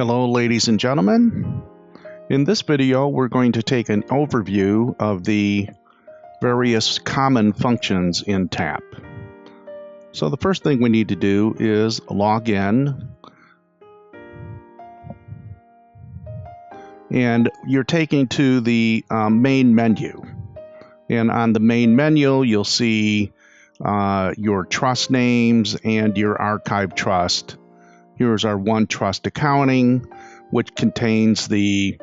Hello, ladies and gentlemen. In this video, we're going to take an overview of the various common functions in TAAP. So the first thing we need to do is log in. And you're taken to the main menu. And on the main menu, you'll see your trust names and your archive trust. Here's our One Trust accounting, which contains the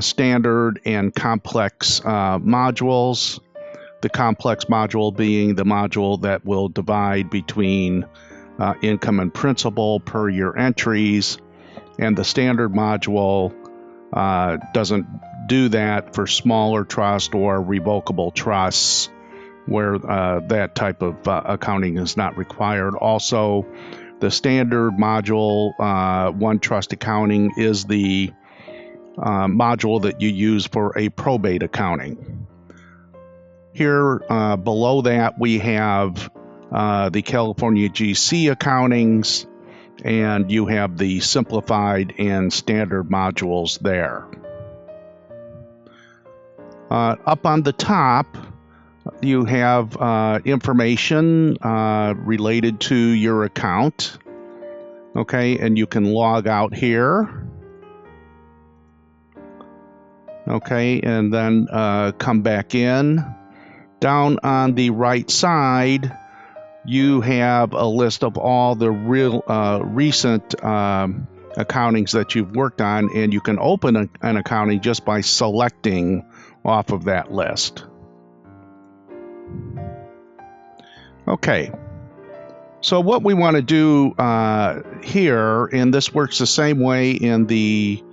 standard and complex modules. The complex module being the module that will divide between income and principal per your entries, and the standard module doesn't do that for smaller trust or revocable trusts where that type of accounting is not required. Also, the standard module, One Trust accounting, is the module that you use for a probate accounting. Here below that, we have the California GC accountings, and you have the simplified and standard modules there. Up on the top, you have information related to your account. Okay, and you can log out here. Okay, and then come back in. Down on the right side, you have a list of all the recent accountings that you've worked on, and you can open an accounting just by selecting off of that list. Okay, so what we want to do here, and this works the same way in the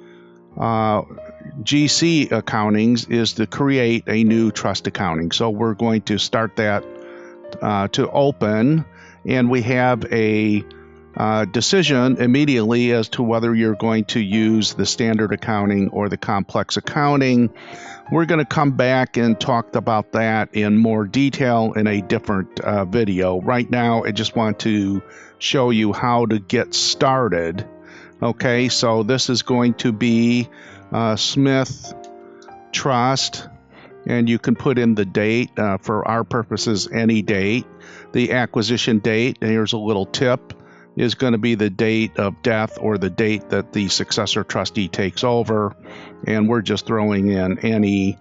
GC accountings, is to create a new trust accounting. So we're going to start that to open, and we have a decision immediately as to whether you're going to use the standard accounting or the complex accounting. We're going to come back and talk about that in more detail in a different video. Right now, I just want to show you how to get started. Okay, so this is going to be Smith Trust, and you can put in the date. For our purposes, any date. The acquisition date, and here's a little tip, is going to be the date of death or the date that the successor trustee takes over, and we're just throwing in any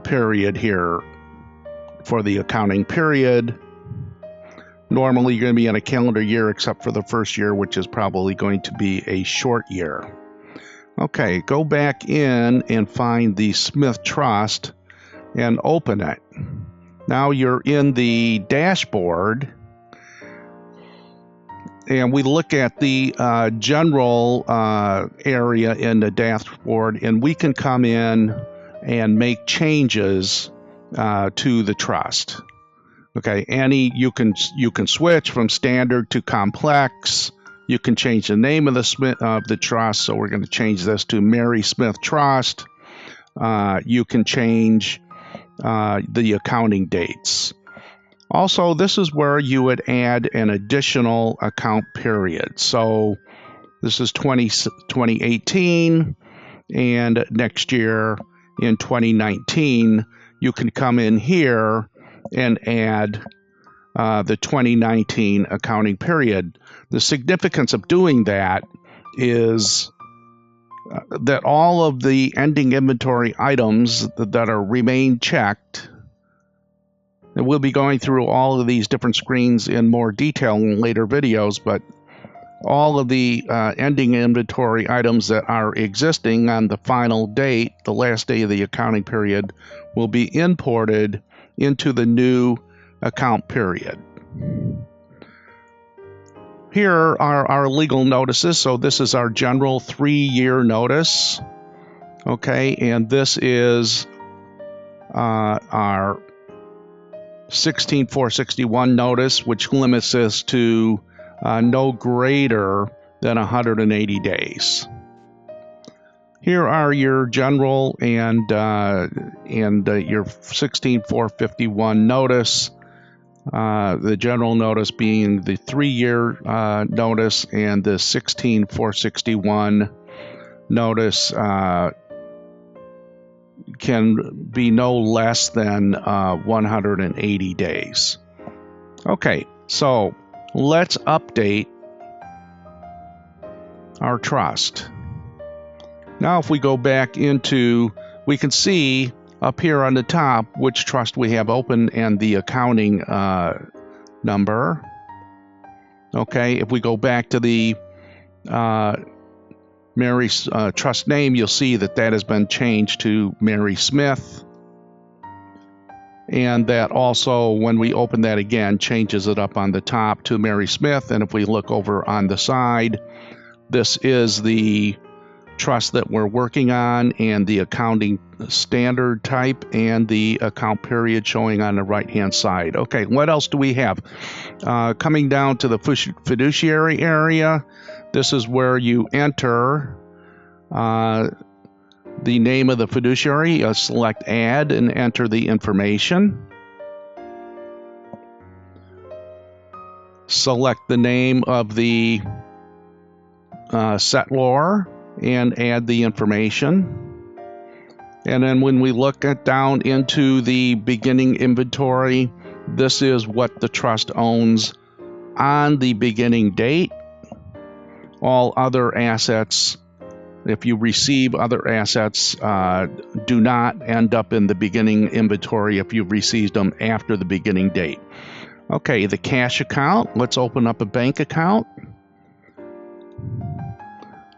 period here for the accounting period. Normally you're going to be in a calendar year except for the first year, which is probably going to be a short year. Okay, go back in and find the Smith Trust and open it. Now you're in the dashboard, and we look at the general area in the dashboard, and we can come in and make changes to the trust. Okay, you can switch from standard to complex. You can change the name of the trust. So we're going to change this to Mary Smith Trust. You can change the accounting dates. Also, this is where you would add an additional account period. So this is 2018, and next year in 2019, you can come in here and add the 2019 accounting period. The significance of doing that is that all of the ending inventory items that remain checked, and we'll be going through all of these different screens in more detail in later videos, but all of the ending inventory items that are existing on the final date, the last day of the accounting period, will be imported into the new account period. Here are our legal notices. So this is our general 3-year notice. Okay, and this is our 16461 notice, which limits us to no greater than 180 days. Here are your general and your 16451 notice. The general notice being the 3-year notice, and the 16461 notice can be no less than 180 days. Okay, so let's update our trust. Now if we go back into, we can see up here on the top which trust we have open and the accounting number. Okay, if we go back to the Mary's trust name, you'll see that that has been changed to Mary Smith. And that also, when we open that again, changes it up on the top to Mary Smith. And if we look over on the side, this is the trust that we're working on, and the accounting standard type, and the account period showing on the right-hand side. Okay, what else do we have? Coming down to the fiduciary area, this is where you enter the name of the fiduciary, select add, and enter the information. Select the name of the settlor and add the information. And then when we look down into the beginning inventory, this is what the trust owns on the beginning date. All other assets, if you receive other assets, do not end up in the beginning inventory if you've received them after the beginning date. Okay, the cash account. Let's open up a bank account.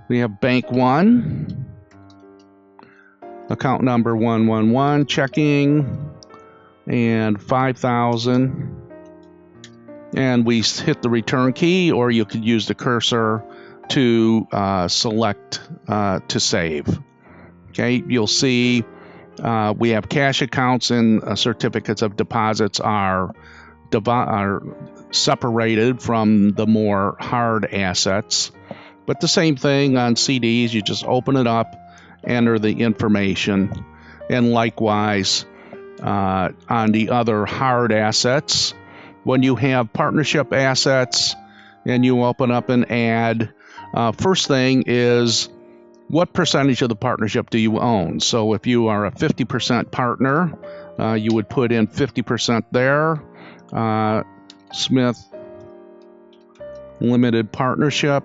We have Bank 1, account number 111, checking, and 5,000. And we hit the return key, or you could use the cursor to select to save. Okay, you'll see we have cash accounts and certificates of deposits are separated from the more hard assets. But the same thing on CDs, you just open it up, enter the information, and likewise on the other hard assets, when you have partnership assets and you open up an add, first thing is what percentage of the partnership do you own? So if you are a 50% partner, you would put in 50% there. Smith Limited Partnership.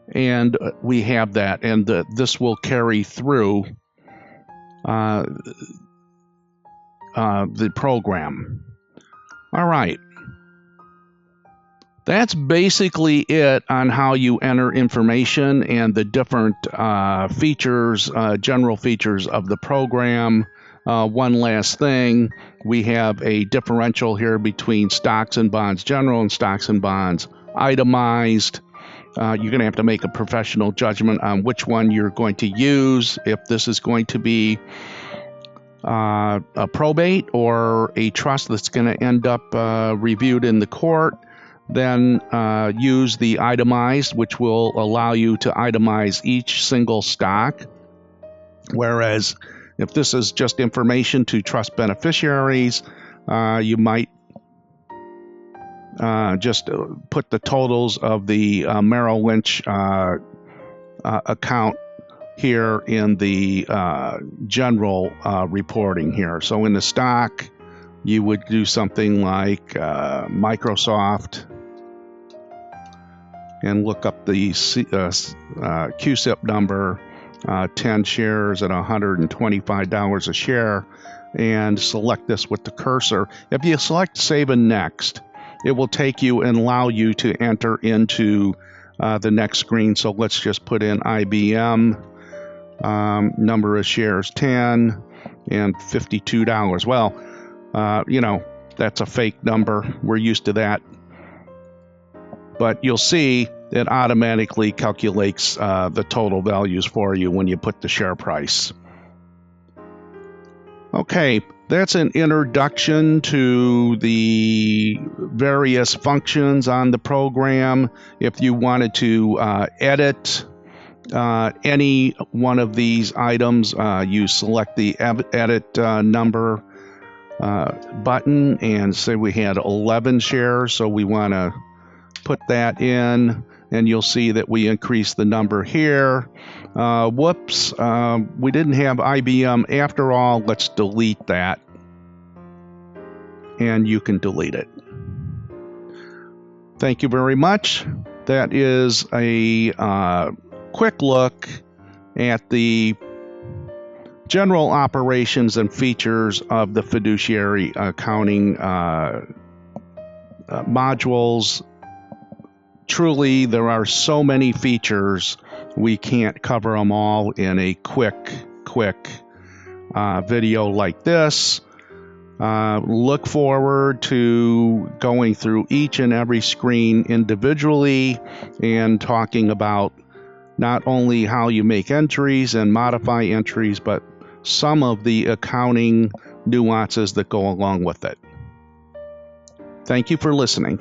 And we have that, and this will carry through the program. All right. That's basically it on how you enter information and the different features, general features of the program. One last thing, we have a differential here between stocks and bonds general and stocks and bonds itemized. You're going to have to make a professional judgment on which one you're going to use, if this is going to be a probate or a trust that's going to end up reviewed in the court. Then use the itemized, which will allow you to itemize each single stock. Whereas if this is just information to trust beneficiaries, you might just put the totals of the Merrill Lynch account here in the general reporting here. So in the stock, you would do something like Microsoft and look up the QSIP number, 10 shares at $125 a share, and select this with the cursor. If you select Save and Next, it will take you and allow you to enter into the next screen. So let's just put in IBM, number of shares 10, and $52. Well, that's a fake number. We're used to that. But you'll see it automatically calculates the total values for you when you put the share price. Okay, that's an introduction to the various functions on the program. If you wanted to edit any one of these items, you select the edit number button, and say we had 11 shares, so we want to put that in, and you'll see that we increased the number here. Whoops, we didn't have IBM after all. Let's delete that, and you can delete it. Thank you very much. That is a quick look at the general operations and features of the fiduciary accounting modules. Truly, there are so many features, we can't cover them all in a quick video like this. Look forward to going through each and every screen individually and talking about not only how you make entries and modify entries, but some of the accounting nuances that go along with it. Thank you for listening.